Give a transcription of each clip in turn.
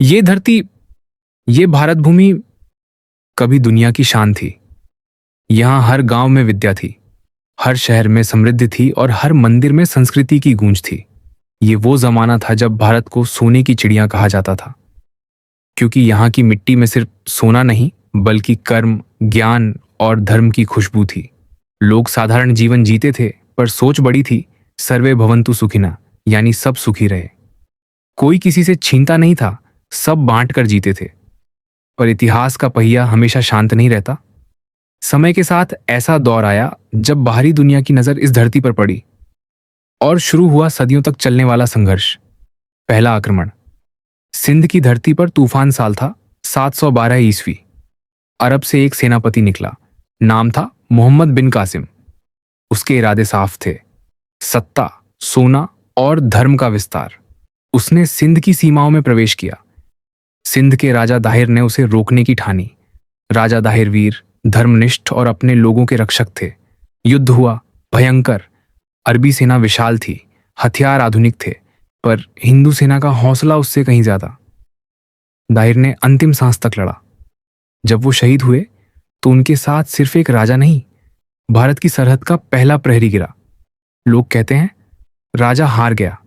ये धरती, ये भारत भूमि कभी दुनिया की शान थी। यहाँ हर गांव में विद्या थी, हर शहर में समृद्धि थी और हर मंदिर में संस्कृति की गूंज थी। ये वो जमाना था जब भारत को सोने की चिड़िया कहा जाता था, क्योंकि यहाँ की मिट्टी में सिर्फ सोना नहीं बल्कि कर्म, ज्ञान और धर्म की खुशबू थी। लोग साधारण जीवन जीते थे, पर सोच बड़ी थी। सर्वे भवन्तु सुखिना, यानी सब सुखी रहे। कोई किसी से छीनता नहीं था, सब बांट कर जीते थे। पर इतिहास का पहिया हमेशा शांत नहीं रहता। समय के साथ ऐसा दौर आया जब बाहरी दुनिया की नजर इस धरती पर पड़ी और शुरू हुआ सदियों तक चलने वाला संघर्ष। पहला आक्रमण। सिंध की धरती पर तूफान साल था 712 ईस्वी। अरब से एक सेनापति निकला, नाम था मोहम्मद बिन कासिम। उसके इरादे साफ थे, सत्ता, सोना और धर्म का विस्तार। उसने सिंध की सीमाओं में प्रवेश किया। सिंध के राजा दाहिर ने उसे रोकने की ठानी। राजा दाहिर वीर, धर्मनिष्ठ और अपने लोगों के रक्षक थे। युद्ध हुआ, भयंकर। अरबी सेना विशाल थी, हथियार आधुनिक थे, पर हिंदू सेना का हौसला उससे कहीं ज्यादा। दाहिर ने अंतिम सांस तक लड़ा। जब वो शहीद हुए तो उनके साथ सिर्फ एक राजा नहीं, भारत की सरहद का पहला प्रहरी गिरा। लोग कहते हैं राजा हार गया,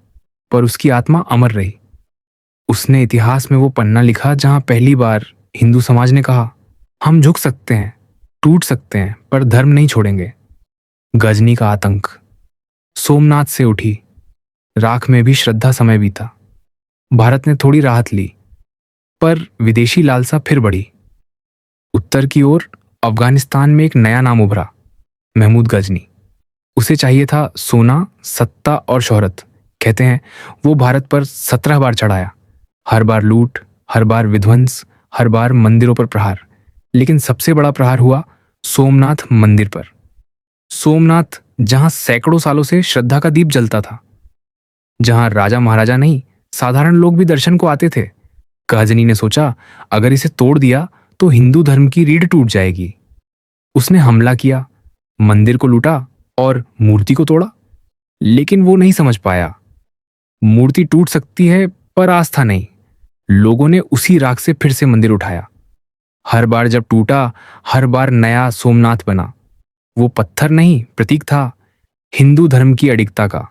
पर उसकी आत्मा अमर रही। उसने इतिहास में वो पन्ना लिखा जहां पहली बार हिंदू समाज ने कहा, हम झुक सकते हैं, टूट सकते हैं, पर धर्म नहीं छोड़ेंगे। गजनी का आतंक। सोमनाथ से उठी राख में भी श्रद्धा समय बीता। भारत ने थोड़ी राहत ली, पर विदेशी लालसा फिर बढ़ी। उत्तर की ओर अफगानिस्तान में एक नया नाम उभरा, महमूद गजनी। उसे चाहिए था सोना, सत्ता और शोहरत। कहते हैं वो भारत पर 17 बार चढ़ाया। हर बार लूट, हर बार विध्वंस, हर बार मंदिरों पर प्रहार। लेकिन सबसे बड़ा प्रहार हुआ सोमनाथ मंदिर पर। सोमनाथ, जहां सैकड़ों सालों से श्रद्धा का दीप जलता था, जहां राजा महाराजा नहीं, साधारण लोग भी दर्शन को आते थे। गजनी ने सोचा, अगर इसे तोड़ दिया तो हिंदू धर्म की रीढ़ टूट जाएगी। उसने हमला किया, मंदिर को लूटा और मूर्ति को तोड़ा। लेकिन वो नहीं समझ पाया, मूर्ति टूट सकती है पर आस्था नहीं। लोगों ने उसी राख से फिर से मंदिर उठाया। हर बार जब टूटा, हर बार नया सोमनाथ बना। वो पत्थर नहीं, प्रतीक था हिंदू धर्म की अडिगता का।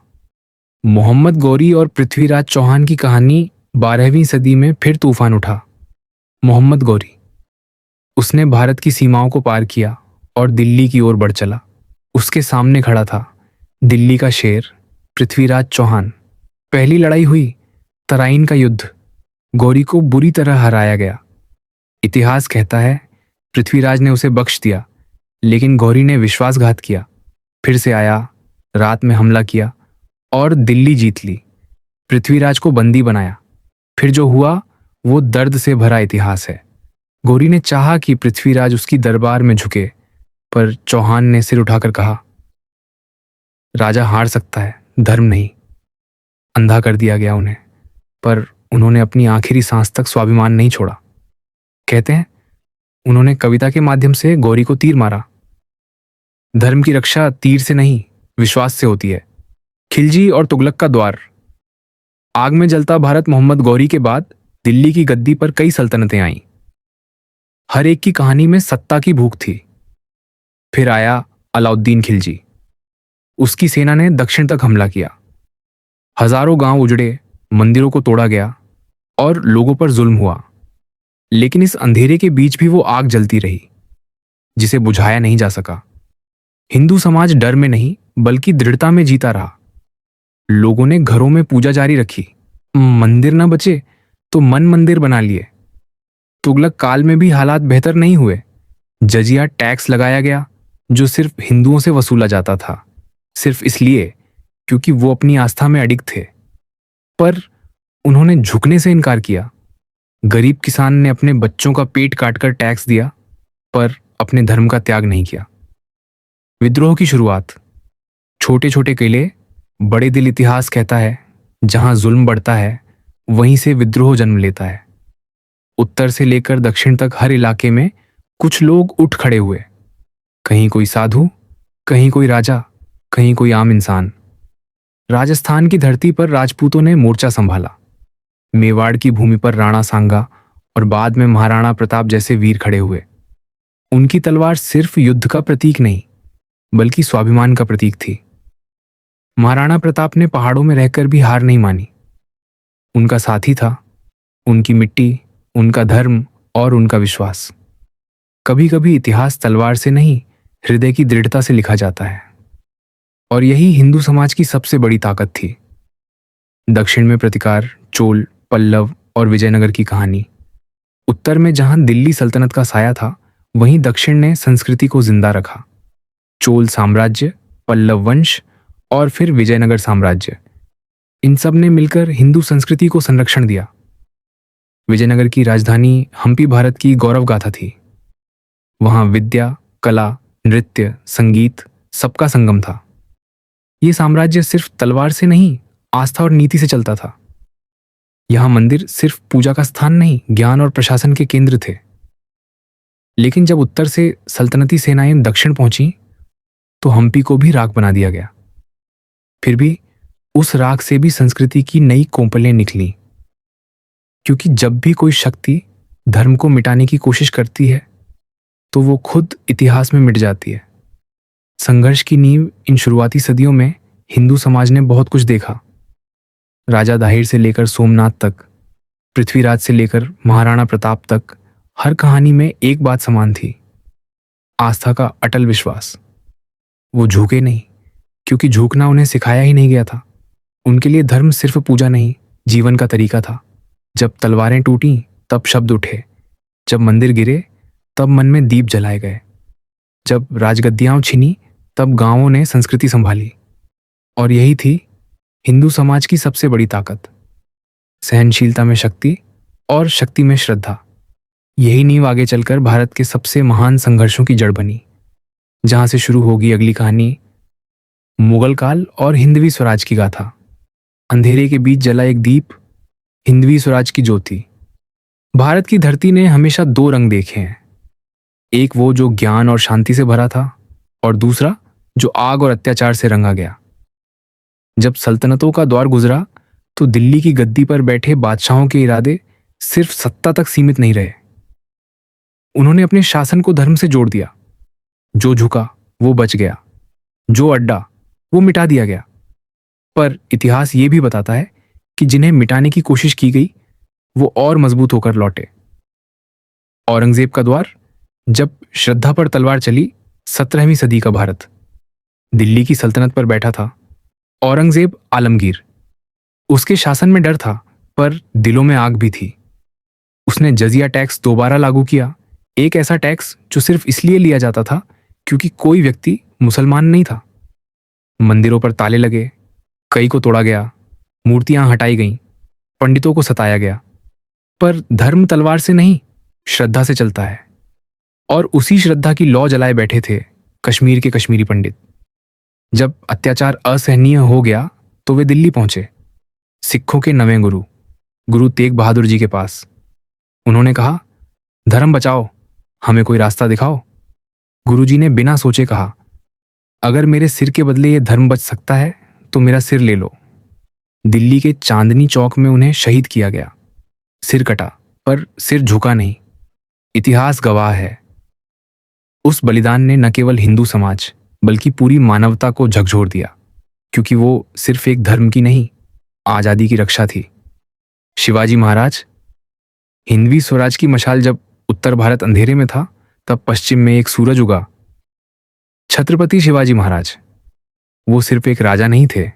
मोहम्मद गौरी और पृथ्वीराज चौहान की कहानी 12वीं सदी में फिर तूफान उठा। मोहम्मद गौरी, उसने भारत की सीमाओं को पार किया और दिल्ली की ओर बढ़ चला। उसके सामने खड़ा था दिल्ली का शेर, पृथ्वीराज चौहान। पहली लड़ाई हुई, तराइन का युद्ध। गौरी को बुरी तरह हराया गया। इतिहास कहता है पृथ्वीराज ने उसे बख्श दिया, लेकिन गौरी ने विश्वासघात किया। फिर से आया, रात में हमला किया और दिल्ली जीत ली। पृथ्वीराज को बंदी बनाया। फिर जो हुआ वो दर्द से भरा इतिहास है। गौरी ने चाहा कि पृथ्वीराज उसकी दरबार में झुके, पर चौहान ने सिर उठाकर कहा, राजा हार सकता है, धर्म नहीं। अंधा कर दिया गया उन्हें, पर उन्होंने अपनी आखिरी सांस तक स्वाभिमान नहीं छोड़ा। कहते हैं उन्होंने कविता के माध्यम से गौरी को तीर मारा। धर्म की रक्षा तीर से नहीं, विश्वास से होती है। खिलजी और तुगलक का द्वार। आग में जलता भारत मोहम्मद गौरी के बाद दिल्ली की गद्दी पर कई सल्तनतें आईं। हर एक की कहानी में सत्ता की भूख थी। फिर आया अलाउद्दीन खिलजी। उसकी सेना ने दक्षिण तक हमला किया। हजारों गांव उजड़े, मंदिरों को तोड़ा गया और लोगों पर जुल्म हुआ। लेकिन इस अंधेरे के बीच भी वो आग जलती रही, जिसे बुझाया नहीं जा सका। हिंदू समाज डर में नहीं बल्कि दृढ़ता में जीता रहा। लोगों ने घरों में पूजा जारी रखी। मंदिर न बचे तो मन मंदिर बना लिए। तुगलक काल में भी हालात बेहतर नहीं हुए। जजिया टैक्स लगाया गया, जो सिर्फ हिंदुओं से वसूला जाता था, सिर्फ इसलिए क्योंकि वो अपनी आस्था में अडिग थे। पर उन्होंने झुकने से इनकार किया। गरीब किसान ने अपने बच्चों का पेट काटकर टैक्स दिया, पर अपने धर्म का त्याग नहीं किया। विद्रोह की शुरुआत। छोटे छोटे किले, बड़े दिल। इतिहास कहता है जहां जुल्म बढ़ता है वहीं से विद्रोह जन्म लेता है। उत्तर से लेकर दक्षिण तक हर इलाके में कुछ लोग उठ खड़े हुए। कहीं कोई साधु, कहीं कोई राजा, कहीं कोई आम इंसान। राजस्थान की धरती पर राजपूतों ने मोर्चा संभाला। मेवाड़ की भूमि पर राणा सांगा और बाद में महाराणा प्रताप जैसे वीर खड़े हुए। उनकी तलवार सिर्फ युद्ध का प्रतीक नहीं, बल्कि स्वाभिमान का प्रतीक थी। महाराणा प्रताप ने पहाड़ों में रहकर भी हार नहीं मानी। उनका साथी था, उनकी मिट्टी, उनका धर्म और उनका विश्वास। कभी कभी इतिहास तलवार से नहीं, हृदय की दृढ़ता से लिखा जाता है। और यही हिंदू समाज की सबसे बड़ी ताकत थी। दक्षिण में प्रतिकार, चोल, पल्लव और विजयनगर की कहानी। उत्तर में जहां दिल्ली सल्तनत का साया था, वहीं दक्षिण ने संस्कृति को जिंदा रखा। चोल साम्राज्य, पल्लव वंश और फिर विजयनगर साम्राज्य, इन सब ने मिलकर हिंदू संस्कृति को संरक्षण दिया। विजयनगर की राजधानी हम्पी भारत की गौरव गाथा थी। वहां विद्या, कला, नृत्य, संगीत सबका संगम था। ये साम्राज्य सिर्फ तलवार से नहीं, आस्था और नीति से चलता था। यहां मंदिर सिर्फ पूजा का स्थान नहीं, ज्ञान और प्रशासन के केंद्र थे। लेकिन जब उत्तर से सल्तनती सेनाएं दक्षिण पहुंची, तो हम्पी को भी राख बना दिया गया। फिर भी उस राख से भी संस्कृति की नई कोंपलें निकली। क्योंकि जब भी कोई शक्ति धर्म को मिटाने की कोशिश करती है, तो वो खुद इतिहास में मिट जाती है। संघर्ष की नींव इन शुरुआती सदियों में हिंदू समाज ने बहुत कुछ देखा। राजा दाहिर से लेकर सोमनाथ तक, पृथ्वीराज से लेकर महाराणा प्रताप तक, हर कहानी में एक बात समान थी, आस्था का अटल विश्वास। वो झुके नहीं, क्योंकि झुकना उन्हें सिखाया ही नहीं गया था। उनके लिए धर्म सिर्फ पूजा नहीं, जीवन का तरीका था। जब तलवारें टूटी, तब शब्द उठे। जब मंदिर गिरे, तब मन में दीप जलाए गए। जब राजगद्दियां छिनी, तब गांवों ने संस्कृति संभाली। और यही थी हिंदू समाज की सबसे बड़ी ताकत, सहनशीलता में शक्ति और शक्ति में श्रद्धा। यही नींव आगे चलकर भारत के सबसे महान संघर्षों की जड़ बनी। जहां से शुरू होगी अगली कहानी, मुगल काल और हिंदवी स्वराज की गाथा। अंधेरे के बीच जला एक दीप, हिंदवी स्वराज की ज्योति। भारत की धरती ने हमेशा दो रंग देखे हैं, एक वो जो ज्ञान और शांति से भरा था, और दूसरा जो आग और अत्याचार से रंगा गया। जब सल्तनतों का दौर गुजरा, तो दिल्ली की गद्दी पर बैठे बादशाहों के इरादे सिर्फ सत्ता तक सीमित नहीं रहे। उन्होंने अपने शासन को धर्म से जोड़ दिया। जो झुका वो बच गया, जो अड्डा वो मिटा दिया गया। पर इतिहास ये भी बताता है कि जिन्हें मिटाने की कोशिश की गई, वो और मजबूत होकर लौटे। औरंगजेब का द्वार, जब श्रद्धा पर तलवार चली, 17वीं सदी का भारत दिल्ली की सल्तनत पर बैठा था। औरंगजेब आलमगीर, उसके शासन में डर था, पर दिलों में आग भी थी। उसने जजिया टैक्स दोबारा लागू किया, एक ऐसा टैक्स जो सिर्फ इसलिए लिया जाता था क्योंकि कोई व्यक्ति मुसलमान नहीं था। मंदिरों पर ताले लगे, कई को तोड़ा गया, मूर्तियां हटाई गईं, पंडितों को सताया गया। पर धर्म तलवार से नहीं, श्रद्धा से चलता है। और उसी श्रद्धा की लौ जलाए बैठे थे कश्मीर के कश्मीरी पंडित। जब अत्याचार असहनीय हो गया, तो वे दिल्ली पहुंचे, सिखों के नवें गुरु तेग बहादुर जी के पास। उन्होंने कहा, धर्म बचाओ, हमें कोई रास्ता दिखाओ। गुरुजी ने बिना सोचे कहा, अगर मेरे सिर के बदले ये धर्म बच सकता है, तो मेरा सिर ले लो। दिल्ली के चांदनी चौक में उन्हें शहीद किया गया। सिर कटा, पर सिर झुका नहीं। इतिहास गवाह है, उस बलिदान ने न केवल हिंदू समाज बल्कि पूरी मानवता को झकझोर दिया, क्योंकि वो सिर्फ एक धर्म की नहीं, आजादी की रक्षा थी। शिवाजी महाराज, हिंदवी स्वराज की मशाल जब उत्तर भारत अंधेरे में था, तब पश्चिम में एक सूरज उगा। छत्रपति शिवाजी महाराज, वो सिर्फ एक राजा नहीं थे,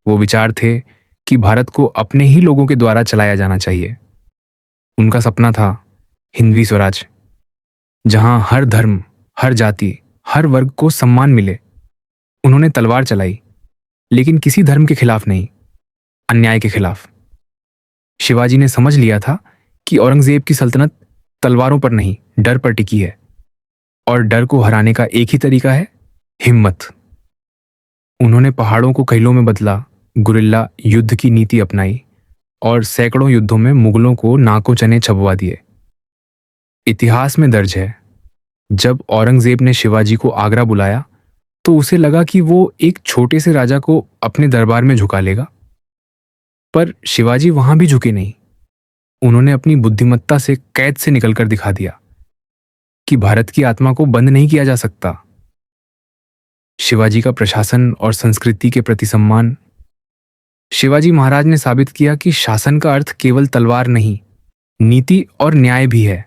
वो विचार थे कि भारत को अपने ही लोगों के द्वारा चलाया जाना चाहिए। उनका सपना था हिंदवी स्वराज, जहां हर धर्म, हर जाति, हर वर्ग को सम्मान मिले। उन्होंने तलवार चलाई, लेकिन किसी धर्म के खिलाफ नहीं, अन्याय के खिलाफ। शिवाजी ने समझ लिया था कि औरंगजेब की सल्तनत तलवारों पर नहीं, डर पर टिकी है, और डर को हराने का एक ही तरीका है, हिम्मत। उन्होंने पहाड़ों को किलों में बदला, गुरिल्ला युद्ध की नीति अपनाई, और सैकड़ों युद्धों में मुगलों को नाकों चने छपवा दिए। इतिहास में दर्ज है, जब औरंगजेब ने शिवाजी को आगरा बुलाया, तो उसे लगा कि वो एक छोटे से राजा को अपने दरबार में झुका लेगा। पर शिवाजी वहां भी झुके नहीं। उन्होंने अपनी बुद्धिमत्ता से कैद से निकलकर दिखा दिया कि भारत की आत्मा को बंद नहीं किया जा सकता। शिवाजी का प्रशासन और संस्कृति के प्रति सम्मान। शिवाजी महाराज ने साबित किया कि शासन का अर्थ केवल तलवार नहीं, नीति और न्याय भी है।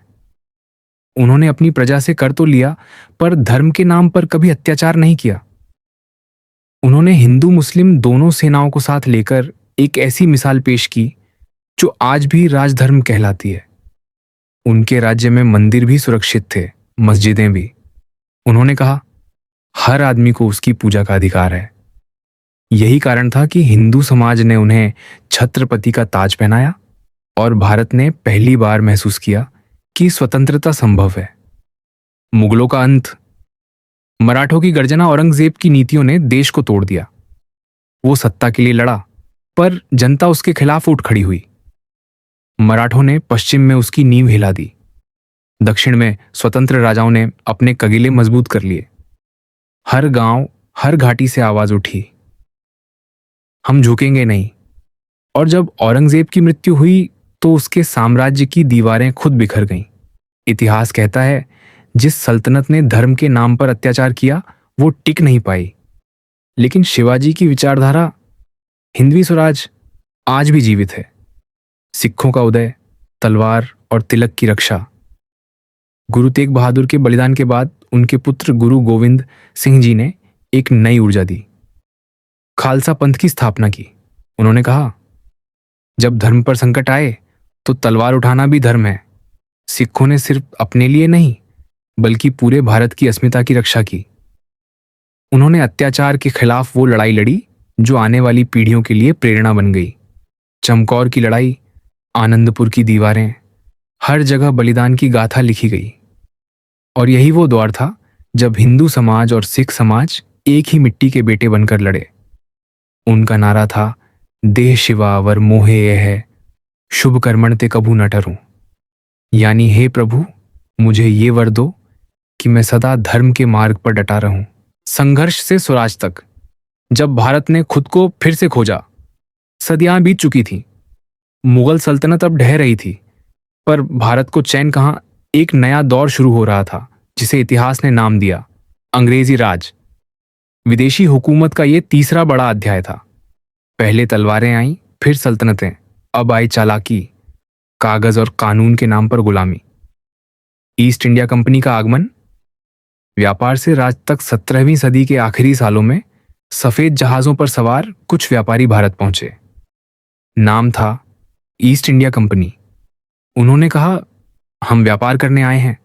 उन्होंने अपनी प्रजा से कर तो लिया, पर धर्म के नाम पर कभी अत्याचार नहीं किया। उन्होंने हिंदू मुस्लिम दोनों सेनाओं को साथ लेकर एक ऐसी मिसाल पेश की जो आज भी राजधर्म कहलाती है। उनके राज्य में मंदिर भी सुरक्षित थे, मस्जिदें भी। उन्होंने कहा, हर आदमी को उसकी पूजा का अधिकार है। यही कारण था कि हिंदू समाज ने उन्हें छत्रपति का ताज पहनाया और भारत ने पहली बार महसूस किया कि स्वतंत्रता संभव है। मुगलों का अंत। मराठों की गर्जना औरंगजेब की नीतियों ने देश को तोड़ दिया। वो सत्ता के लिए लड़ा, पर जनता उसके खिलाफ उठ खड़ी हुई। मराठों ने पश्चिम में उसकी नींव हिला दी। दक्षिण में स्वतंत्र राजाओं ने अपने कगीले मजबूत कर लिए। हर गांव, हर घाटी से आवाज उठी, हम झुकेंगे नहीं। और जब औरंगजेब की मृत्यु हुई तो उसके साम्राज्य की दीवारें खुद बिखर गईं। इतिहास कहता है, जिस सल्तनत ने धर्म के नाम पर अत्याचार किया वो टिक नहीं पाई। लेकिन शिवाजी की विचारधारा, हिंदवी स्वराज, आज भी जीवित है। सिखों का उदय, तलवार और तिलक की रक्षा। गुरु तेग बहादुर के बलिदान के बाद उनके पुत्र गुरु गोविंद सिंह जी ने एक नई ऊर्जा दी, खालसा पंथ की स्थापना की। उन्होंने कहा, जब धर्म पर संकट आए तो तलवार उठाना भी धर्म है। सिखों ने सिर्फ अपने लिए नहीं, बल्कि पूरे भारत की अस्मिता की रक्षा की। उन्होंने अत्याचार के खिलाफ वो लड़ाई लड़ी जो आने वाली पीढ़ियों के लिए प्रेरणा बन गई। चमकौर की लड़ाई, आनंदपुर की दीवारें, हर जगह बलिदान की गाथा लिखी गई। और यही वो दौर था जब हिंदू समाज और सिख समाज एक ही मिट्टी के बेटे बनकर लड़े। उनका नारा था, देह शिवा वर मोहे यह है, शुभ कर्मण ते कभू न टरूं। यानी, हे प्रभु, मुझे ये वर दो कि मैं सदा धर्म के मार्ग पर डटा रहूं। संघर्ष से स्वराज तक। जब भारत ने खुद को फिर से खोजा, सदियां बीत चुकी थीं। मुगल सल्तनत अब ढह रही थी, पर भारत को चैन कहां, एक नया दौर शुरू हो रहा था जिसे इतिहास ने नाम दिया अंग्रेजी राज। विदेशी हुकूमत का ये तीसरा बड़ा अध्याय था। पहले तलवारें आईं, फिर सल्तनतें, अब आई चालाकी, कागज और कानून के नाम पर गुलामी। ईस्ट इंडिया कंपनी का आगमन। व्यापार से राज तक 17वीं सदी के आखिरी सालों में सफेद जहाजों पर सवार कुछ व्यापारी भारत पहुंचे। नाम था ईस्ट इंडिया कंपनी। उन्होंने कहा, हम व्यापार करने आए हैं।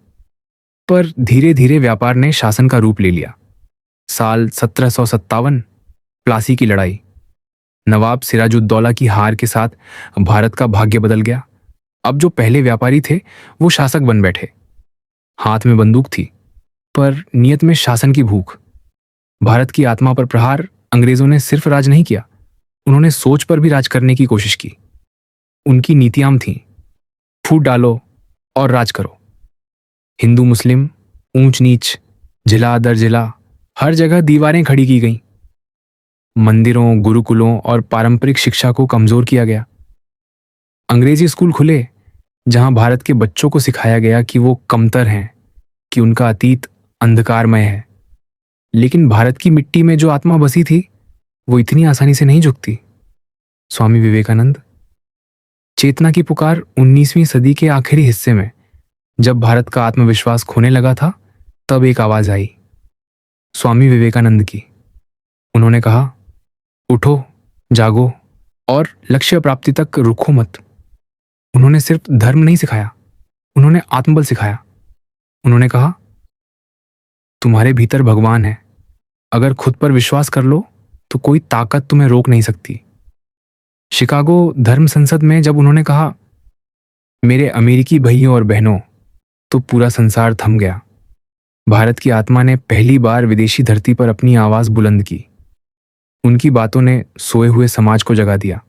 पर धीरे धीरे व्यापार ने शासन का रूप ले लिया। साल 1757, प्लासी की लड़ाई। नवाब सिराजुद्दौला की हार के साथ भारत का भाग्य बदल गया। अब जो पहले व्यापारी थे वो शासक बन बैठे। हाथ में बंदूक थी, पर नियत में शासन की भूख। भारत की आत्मा पर प्रहार। अंग्रेजों ने सिर्फ राज नहीं किया, उन्होंने सोच पर भी राज करने की कोशिश की। उनकी नीतियां थीं, फूट डालो और राज करो। हिंदू मुस्लिम, ऊंच नीच, जिला दर जिला, हर जगह दीवारें खड़ी की गईं। मंदिरों, गुरुकुलों और पारंपरिक शिक्षा को कमजोर किया गया। अंग्रेजी स्कूल खुले, जहां भारत के बच्चों को सिखाया गया कि वो कमतर हैं, कि उनका अतीत अंधकारमय है। लेकिन भारत की मिट्टी में जो आत्मा बसी थी वो इतनी आसानी से नहीं झुकती। स्वामी विवेकानंद। चेतना की पुकार। 19वीं सदी के आखिरी हिस्से में जब भारत का आत्मविश्वास खोने लगा था, तब एक आवाज आई, स्वामी विवेकानंद की। उन्होंने कहा, उठो, जागो और लक्ष्य प्राप्ति तक रुको मत। उन्होंने सिर्फ धर्म नहीं सिखाया, उन्होंने आत्मबल सिखाया। उन्होंने कहा, तुम्हारे भीतर भगवान है, अगर खुद पर विश्वास कर लो तो कोई ताकत तुम्हें रोक नहीं सकती। शिकागो धर्म संसद में जब उन्होंने कहा, मेरे अमेरिकी भाइयों और बहनों, तो पूरा संसार थम गया। भारत की आत्मा ने पहली बार विदेशी धरती पर अपनी आवाज बुलंद की। उनकी बातों ने सोए हुए समाज को जगा दिया।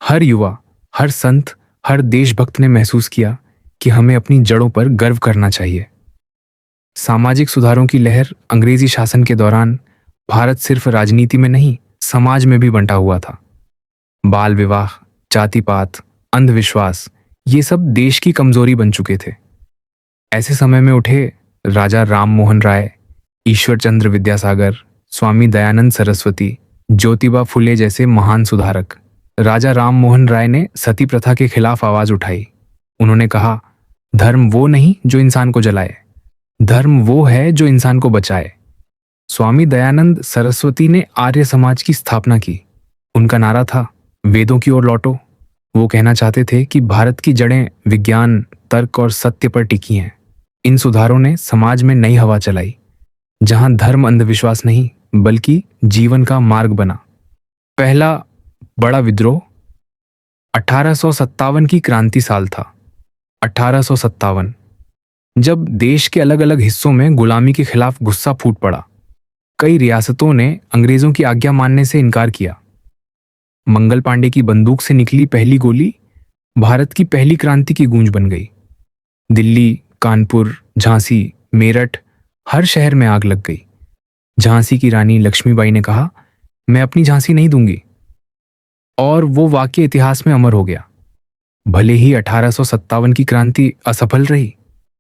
हर युवा, हर संत, हर देशभक्त ने महसूस किया कि हमें अपनी जड़ों पर गर्व करना चाहिए। सामाजिक सुधारों की लहर। अंग्रेजी शासन के दौरान भारत सिर्फ राजनीति में नहीं, समाज में भी बंटा हुआ था। बाल विवाह, जातिपात, अंधविश्वास, ये सब देश की कमजोरी बन चुके थे। ऐसे समय में उठे राजा राम मोहन राय, ईश्वर चंद्र विद्यासागर, स्वामी दयानंद सरस्वती, ज्योतिबा फुले जैसे महान सुधारक। राजा राम मोहन राय ने सती प्रथा के खिलाफ आवाज उठाई। उन्होंने कहा, धर्म वो नहीं जो इंसान को जलाए, धर्म वो है जो इंसान को बचाए। स्वामी दयानंद सरस्वती ने आर्य समाज की स्थापना की। उनका नारा था, वेदों की ओर लौटो। वो कहना चाहते थे कि भारत की जड़ें विज्ञान, तर्क और सत्य पर टिकी हैं। इन सुधारों ने समाज में नई हवा चलाई, जहां धर्म अंधविश्वास नहीं बल्कि जीवन का मार्ग बना। पहला बड़ा विद्रोह 1857 की क्रांति साल था। 1857, जब देश के अलग अलग हिस्सों में गुलामी के खिलाफ गुस्सा फूट पड़ा। कई रियासतों ने अंग्रेजों की आज्ञा मानने से इनकार किया। मंगल पांडे की बंदूक से निकली पहली गोली भारत की पहली क्रांति की गूंज बन गई। दिल्ली, कानपुर, झांसी, मेरठ, हर शहर में आग लग गई। झांसी की रानी लक्ष्मीबाई ने कहा, मैं अपनी झांसी नहीं दूंगी, और वो वाकई इतिहास में अमर हो गया। भले ही 1857 की क्रांति असफल रही,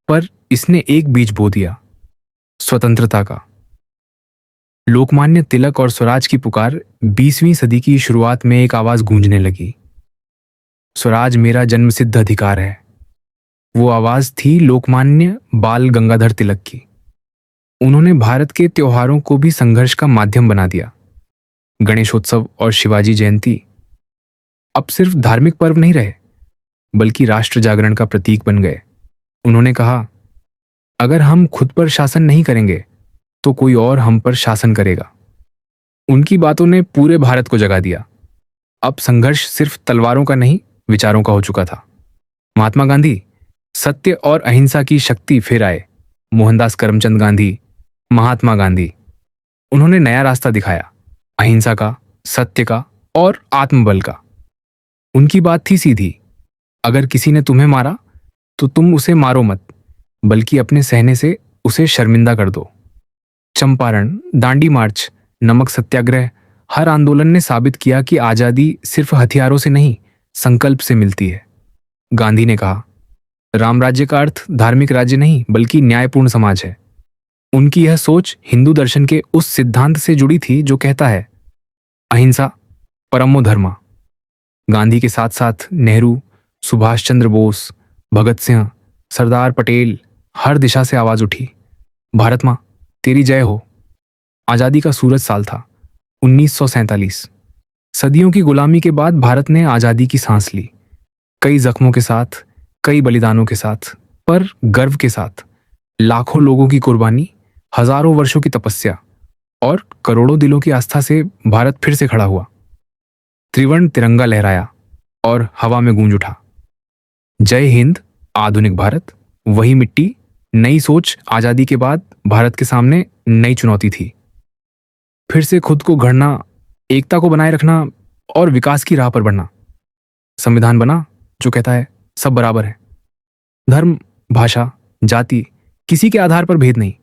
पर इसने एक बीज बो दिया, स्वतंत्रता का। लोकमान्य तिलक और स्वराज की पुकार 20वीं सदी की शुरुआत में एक आवाज गूंजने लगी, स्वराज मेरा जन्मसिद्ध अधिकार है। वो आवाज थी लोकमान्य बाल गंगाधर तिलक की। उन्होंने भारत के त्योहारों को भी संघर्ष का माध्यम बना दिया। गणेशोत्सव और शिवाजी जयंती अब सिर्फ धार्मिक पर्व नहीं रहे, बल्कि राष्ट्र जागरण का प्रतीक बन गए। उन्होंने कहा, अगर हम खुद पर शासन नहीं करेंगे तो कोई और हम पर शासन करेगा। उनकी बातों ने पूरे भारत को जगा दिया। अब संघर्ष सिर्फ तलवारों का नहीं, विचारों का हो चुका था। महात्मा गांधी, सत्य और अहिंसा की शक्ति फिर आए। मोहनदास करमचंद गांधी, महात्मा गांधी, उन्होंने नया रास्ता दिखाया, अहिंसा का, सत्य का और आत्मबल का। उनकी बात थी सीधी, अगर किसी ने तुम्हें मारा तो तुम उसे मारो मत, बल्कि अपने सहने से उसे शर्मिंदा कर दो। चंपारण, दांडी मार्च, नमक सत्याग्रह, हर आंदोलन ने साबित किया कि आजादी सिर्फ हथियारों से नहीं, संकल्प से मिलती है। गांधी ने कहा, राम राज्य का अर्थ धार्मिक राज्य नहीं बल्कि न्यायपूर्ण समाज है। उनकी यह सोच हिंदू दर्शन के उस सिद्धांत से जुड़ी थी जो कहता है, अहिंसा परमो धर्मा। गांधी के साथ साथ नेहरू, सुभाष चंद्र बोस, भगत सिंह, सरदार पटेल, हर दिशा से आवाज उठी, भारत मां तेरी जय हो। आजादी का सूरज साल था 1947। सदियों की गुलामी के बाद भारत ने आजादी की सांस ली, कई जख्मों के साथ, कई बलिदानों के साथ, पर गर्व के साथ। लाखों लोगों की कुर्बानी, हजारों वर्षों की तपस्या और करोड़ों दिलों की आस्था से भारत फिर से खड़ा हुआ। त्रिवर्ण तिरंगा लहराया और हवा में गूंज उठा, जय हिंद, आधुनिक भारत। वही मिट्टी, नई सोच। आजादी के बाद भारत के सामने नई चुनौती थी, फिर से खुद को गढ़ना, एकता को बनाए रखना और विकास की राह पर बढ़ना। संविधान बना जो कहता है सब बराबर है, धर्म, भाषा, जाति, किसी के आधार पर भेद नहीं।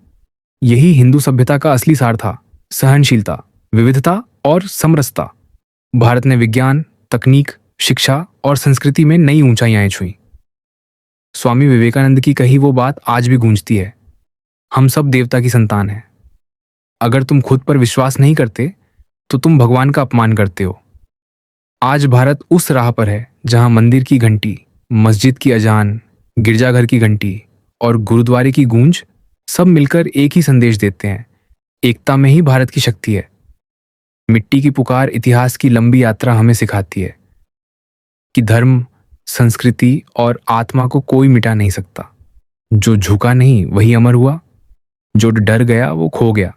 यही हिंदू सभ्यता का असली सार था, सहनशीलता, विविधता और समरसता। भारत ने विज्ञान, तकनीक, शिक्षा और संस्कृति में नई ऊंचाइयां छुई। स्वामी विवेकानंद की कही वो बात आज भी गूंजती है, हम सब देवता की संतान हैं। अगर तुम खुद पर विश्वास नहीं करते तो तुम भगवान का अपमान करते हो। आज भारत उस राह पर है जहां मंदिर की घंटी, मस्जिद की अजान, गिरजाघर की घंटी और गुरुद्वारे की गूंज सब मिलकर एक ही संदेश देते हैं, एकता में ही भारत की शक्ति है। मिट्टी की पुकार इतिहास की लंबी यात्रा हमें सिखाती है कि धर्म, संस्कृति और आत्मा को कोई मिटा नहीं सकता। जो झुका नहीं वही अमर हुआ, जो डर गया वो खो गया।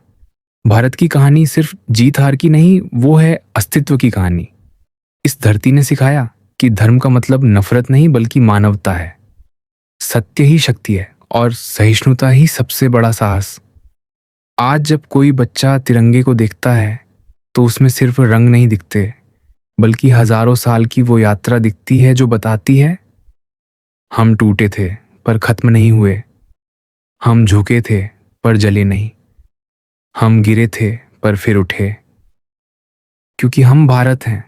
भारत की कहानी सिर्फ जीत हार की नहीं, वो है अस्तित्व की कहानी। इस धरती ने सिखाया कि धर्म का मतलब नफरत नहीं बल्कि मानवता है, सत्य ही शक्ति है और सहिष्णुता ही सबसे बड़ा साहस। आज जब कोई बच्चा तिरंगे को देखता है तो उसमें सिर्फ रंग नहीं दिखते, बल्कि हजारों साल की वो यात्रा दिखती है जो बताती है, हम टूटे थे पर खत्म नहीं हुए, हम झुके थे पर जले नहीं, हम गिरे थे पर फिर उठे, क्योंकि हम भारत हैं